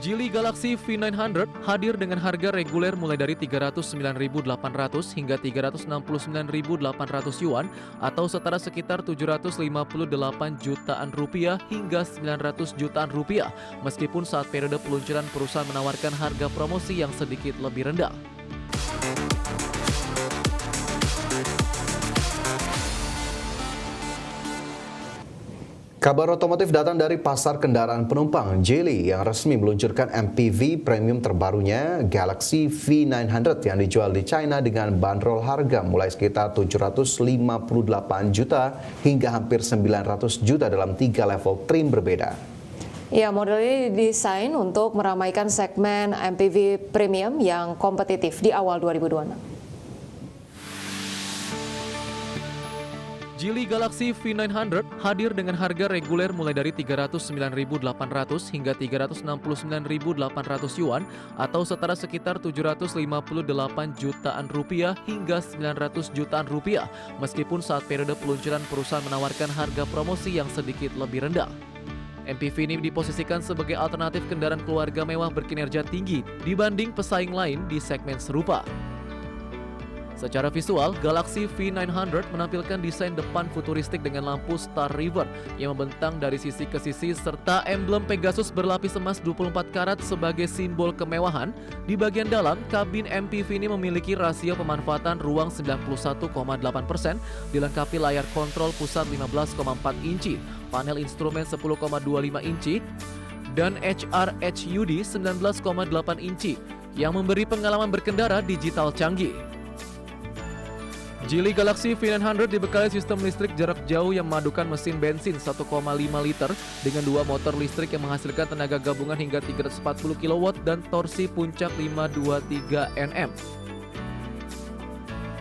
Geely Galaxy V900 hadir dengan harga reguler mulai dari 309.800 hingga 369.800 yuan atau setara sekitar 758 jutaan rupiah hingga 900 jutaan rupiah, meskipun saat periode peluncuran perusahaan menawarkan harga promosi yang sedikit lebih rendah. Kabar otomotif datang dari pasar kendaraan penumpang. Geely yang resmi meluncurkan MPV premium terbarunya Galaxy V900 yang dijual di China dengan bandrol harga mulai sekitar 758 juta hingga hampir 900 juta dalam 3 level trim berbeda. Ya, model ini didesain untuk meramaikan segmen MPV premium yang kompetitif di awal 2026. Geely Galaxy V900 hadir dengan harga reguler mulai dari 309.800 hingga 369.800 yuan atau setara sekitar 758 jutaan rupiah hingga 900 jutaan rupiah, meskipun saat periode peluncuran perusahaan menawarkan harga promosi yang sedikit lebih rendah. MPV ini diposisikan sebagai alternatif kendaraan keluarga mewah berkinerja tinggi dibanding pesaing lain di segmen serupa. Secara visual, Galaxy V900 menampilkan desain depan futuristik dengan lampu Star River yang membentang dari sisi ke sisi serta emblem Pegasus berlapis emas 24 karat sebagai simbol kemewahan. Di bagian dalam, kabin MPV ini memiliki rasio pemanfaatan ruang 91,8%, dilengkapi layar kontrol pusat 15,4 inci, panel instrumen 10,25 inci, dan HRHUD 19,8 inci yang memberi pengalaman berkendara digital canggih. Geely Galaxy V900 dibekali sistem listrik jarak jauh yang memadukan mesin bensin 1,5 liter dengan 2 motor listrik yang menghasilkan tenaga gabungan hingga 340 kW dan torsi puncak 523 Nm.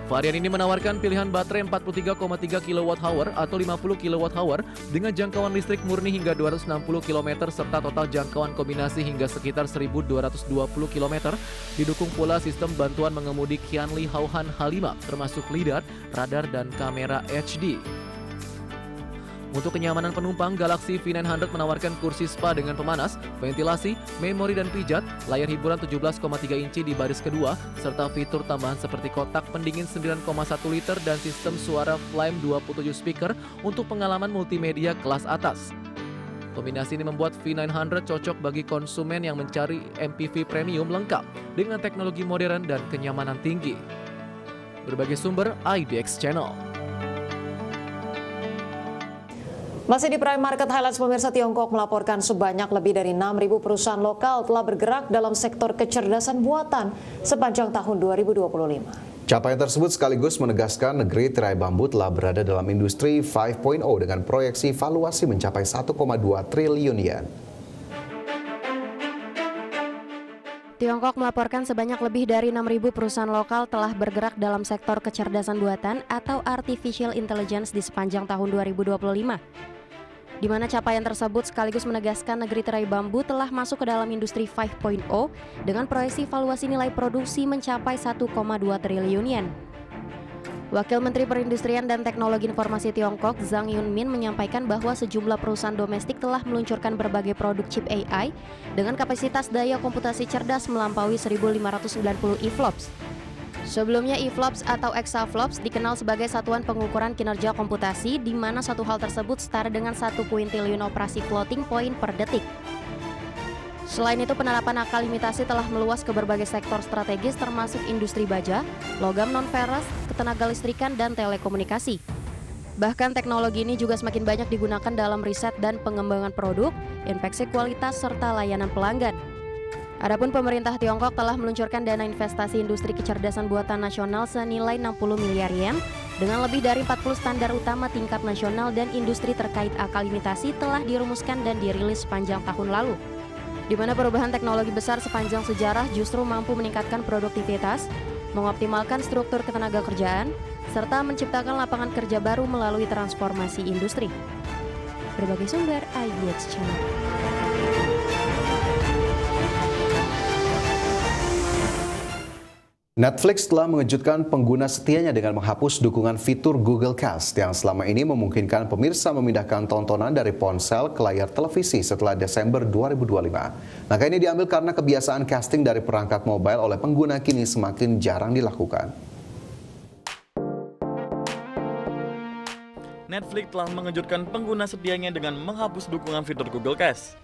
Varian ini menawarkan pilihan baterai 43,3 kWh atau 50 kWh dengan jangkauan listrik murni hingga 260 km serta total jangkauan kombinasi hingga sekitar 1.220 km. Didukung pula sistem bantuan mengemudi Qianli Haohan H5 termasuk LiDAR, radar, dan kamera HD. Untuk kenyamanan penumpang, Galaxy V900 menawarkan kursi spa dengan pemanas, ventilasi, memori dan pijat, layar hiburan 17,3 inci di baris kedua, serta fitur tambahan seperti kotak pendingin 9,1 liter dan sistem suara Flame 27 speaker untuk pengalaman multimedia kelas atas. Kombinasi ini membuat V900 cocok bagi konsumen yang mencari MPV premium lengkap dengan teknologi modern dan kenyamanan tinggi. Berbagai sumber IDX Channel. Masih di Prime Market Highlights, pemirsa, Tiongkok melaporkan sebanyak lebih dari 6.000 perusahaan lokal telah bergerak dalam sektor kecerdasan buatan sepanjang tahun 2025. Capaian tersebut sekaligus menegaskan negeri tirai bambu telah berada dalam industri 5.0 dengan proyeksi valuasi mencapai 1,2 triliun yen. Tiongkok melaporkan sebanyak lebih dari 6.000 perusahaan lokal telah bergerak dalam sektor kecerdasan buatan atau artificial intelligence di sepanjang tahun 2025. Di mana capaian tersebut sekaligus menegaskan negeri tirai bambu telah masuk ke dalam industri 5.0 dengan proyeksi valuasi nilai produksi mencapai 1,2 triliun yen. Wakil Menteri Perindustrian dan Teknologi Informasi Tiongkok, Zhang Yunmin, menyampaikan bahwa sejumlah perusahaan domestik telah meluncurkan berbagai produk chip AI dengan kapasitas daya komputasi cerdas melampaui 1.590 EFLOPS. Sebelumnya EFLOPS atau exaflops dikenal sebagai satuan pengukuran kinerja komputasi di mana satu hal tersebut setara dengan 1 kuintiliun operasi floating point per detik. Selain itu, penerapan akal limitasi telah meluas ke berbagai sektor strategis termasuk industri baja, logam non-ferrous, ketenaga listrikan, dan telekomunikasi. Bahkan teknologi ini juga semakin banyak digunakan dalam riset dan pengembangan produk, inspeksi kualitas, serta layanan pelanggan. Adapun pemerintah Tiongkok telah meluncurkan dana investasi industri kecerdasan buatan nasional senilai 60 miliar yen dengan lebih dari 40 standar utama tingkat nasional dan industri terkait akal limitasi telah dirumuskan dan dirilis sepanjang tahun lalu. Di mana perubahan teknologi besar sepanjang sejarah justru mampu meningkatkan produktivitas, mengoptimalkan struktur ketenaga kerjaan, serta menciptakan lapangan kerja baru melalui transformasi industri. Berbagai sumber IDX Channel. Netflix telah mengejutkan pengguna setianya dengan menghapus dukungan fitur Google Cast yang selama ini memungkinkan pemirsa memindahkan tontonan dari ponsel ke layar televisi setelah Desember 2025. Langkah ini diambil karena kebiasaan casting dari perangkat mobile oleh pengguna kini semakin jarang dilakukan. Netflix telah mengejutkan pengguna setianya dengan menghapus dukungan fitur Google Cast.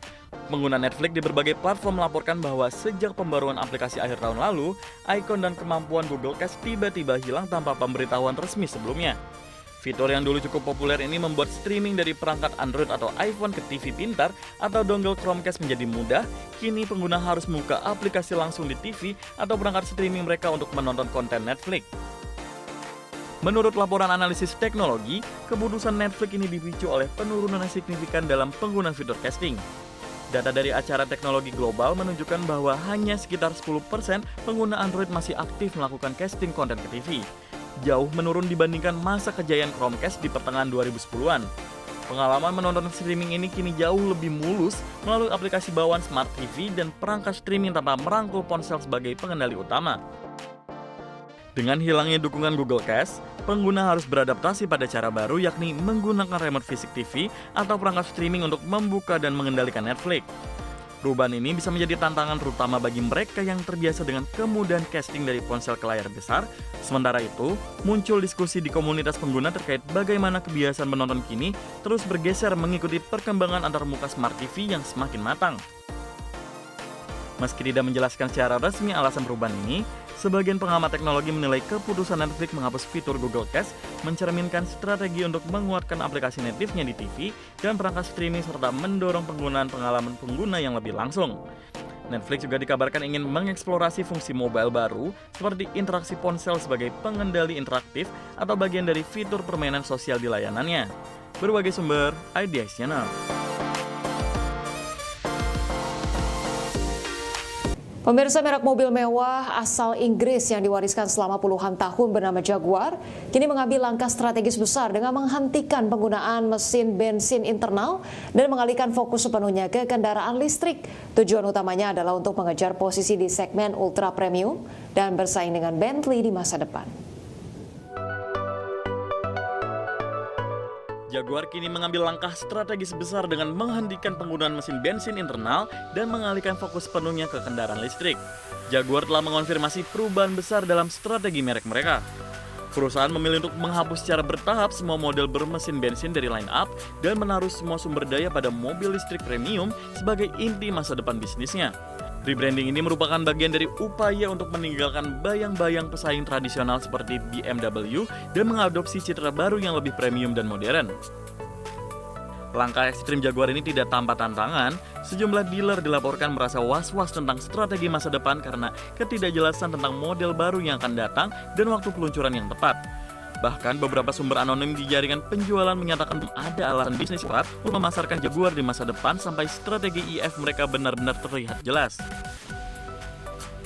Pengguna Netflix di berbagai platform melaporkan bahwa sejak pembaruan aplikasi akhir tahun lalu, ikon dan kemampuan Google Cast tiba-tiba hilang tanpa pemberitahuan resmi sebelumnya. Fitur yang dulu cukup populer ini membuat streaming dari perangkat Android atau iPhone ke TV pintar atau dongle Chromecast menjadi mudah. Kini pengguna harus membuka aplikasi langsung di TV atau perangkat streaming mereka untuk menonton konten Netflix. Menurut laporan analisis teknologi, keputusan Netflix ini dipicu oleh penurunan signifikan dalam penggunaan fitur casting. Data dari acara teknologi global menunjukkan bahwa hanya sekitar 10% pengguna Android masih aktif melakukan casting konten ke TV. Jauh menurun dibandingkan masa kejayaan Chromecast di pertengahan 2010-an. Pengalaman menonton streaming ini kini jauh lebih mulus melalui aplikasi bawaan Smart TV dan perangkat streaming tanpa merangkul ponsel sebagai pengendali utama. Dengan hilangnya dukungan Google Cast, pengguna harus beradaptasi pada cara baru yakni menggunakan remote fisik TV atau perangkat streaming untuk membuka dan mengendalikan Netflix. Perubahan ini bisa menjadi tantangan terutama bagi mereka yang terbiasa dengan kemudahan casting dari ponsel ke layar besar. Sementara itu, muncul diskusi di komunitas pengguna terkait bagaimana kebiasaan menonton kini terus bergeser mengikuti perkembangan antarmuka Smart TV yang semakin matang. Meski tidak menjelaskan secara resmi alasan perubahan ini, sebagian pengamat teknologi menilai keputusan Netflix menghapus fitur Google Cast mencerminkan strategi untuk menguatkan aplikasi natifnya di TV dan perangkat streaming serta mendorong penggunaan pengalaman pengguna yang lebih langsung. Netflix juga dikabarkan ingin mengeksplorasi fungsi mobile baru seperti interaksi ponsel sebagai pengendali interaktif atau bagian dari fitur permainan sosial di layanannya. Berbagai sumber, IDX Channel. Pemirsa, merek mobil mewah asal Inggris yang diwariskan selama puluhan tahun bernama Jaguar kini mengambil langkah strategis besar dengan menghentikan penggunaan mesin bensin internal dan mengalihkan fokus sepenuhnya ke kendaraan listrik. Tujuan utamanya adalah untuk mengejar posisi di segmen ultra premium dan bersaing dengan Bentley di masa depan. Jaguar kini mengambil langkah strategis besar dengan menghentikan penggunaan mesin bensin internal dan mengalihkan fokus penuhnya ke kendaraan listrik. Jaguar telah mengonfirmasi perubahan besar dalam strategi merek mereka. Perusahaan memilih untuk menghapus secara bertahap semua model bermesin bensin dari line-up dan menaruh semua sumber daya pada mobil listrik premium sebagai inti masa depan bisnisnya. Rebranding ini merupakan bagian dari upaya untuk meninggalkan bayang-bayang pesaing tradisional seperti BMW dan mengadopsi citra baru yang lebih premium dan modern. Langkah ekstrim Jaguar ini tidak tanpa tantangan. Sejumlah dealer dilaporkan merasa was-was tentang strategi masa depan karena ketidakjelasan tentang model baru yang akan datang dan waktu peluncuran yang tepat. Bahkan beberapa sumber anonim di jaringan penjualan menyatakan ada alasan bisnis kuat untuk memasarkan Jaguar di masa depan sampai strategi EV mereka benar-benar terlihat jelas.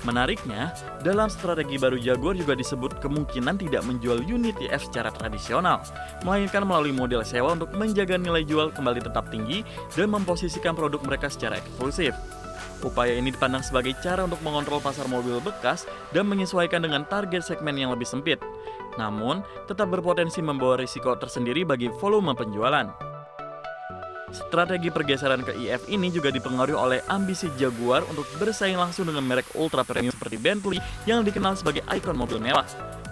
Menariknya, dalam strategi baru Jaguar juga disebut kemungkinan tidak menjual unit EV secara tradisional, melainkan melalui model sewa untuk menjaga nilai jual kembali tetap tinggi dan memposisikan produk mereka secara eksklusif. Upaya ini dipandang sebagai cara untuk mengontrol pasar mobil bekas dan menyesuaikan dengan target segmen yang lebih sempit. Namun, tetap berpotensi membawa risiko tersendiri bagi volume penjualan. Strategi pergeseran ke EV ini juga dipengaruhi oleh ambisi Jaguar untuk bersaing langsung dengan merek ultra premium seperti Bentley yang dikenal sebagai ikon mobil mewah.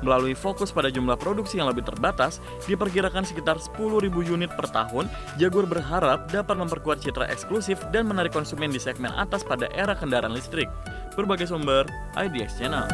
Melalui fokus pada jumlah produksi yang lebih terbatas, diperkirakan sekitar 10.000 unit per tahun, Jaguar berharap dapat memperkuat citra eksklusif dan menarik konsumen di segmen atas pada era kendaraan listrik. Berbagai sumber, IDX Channel.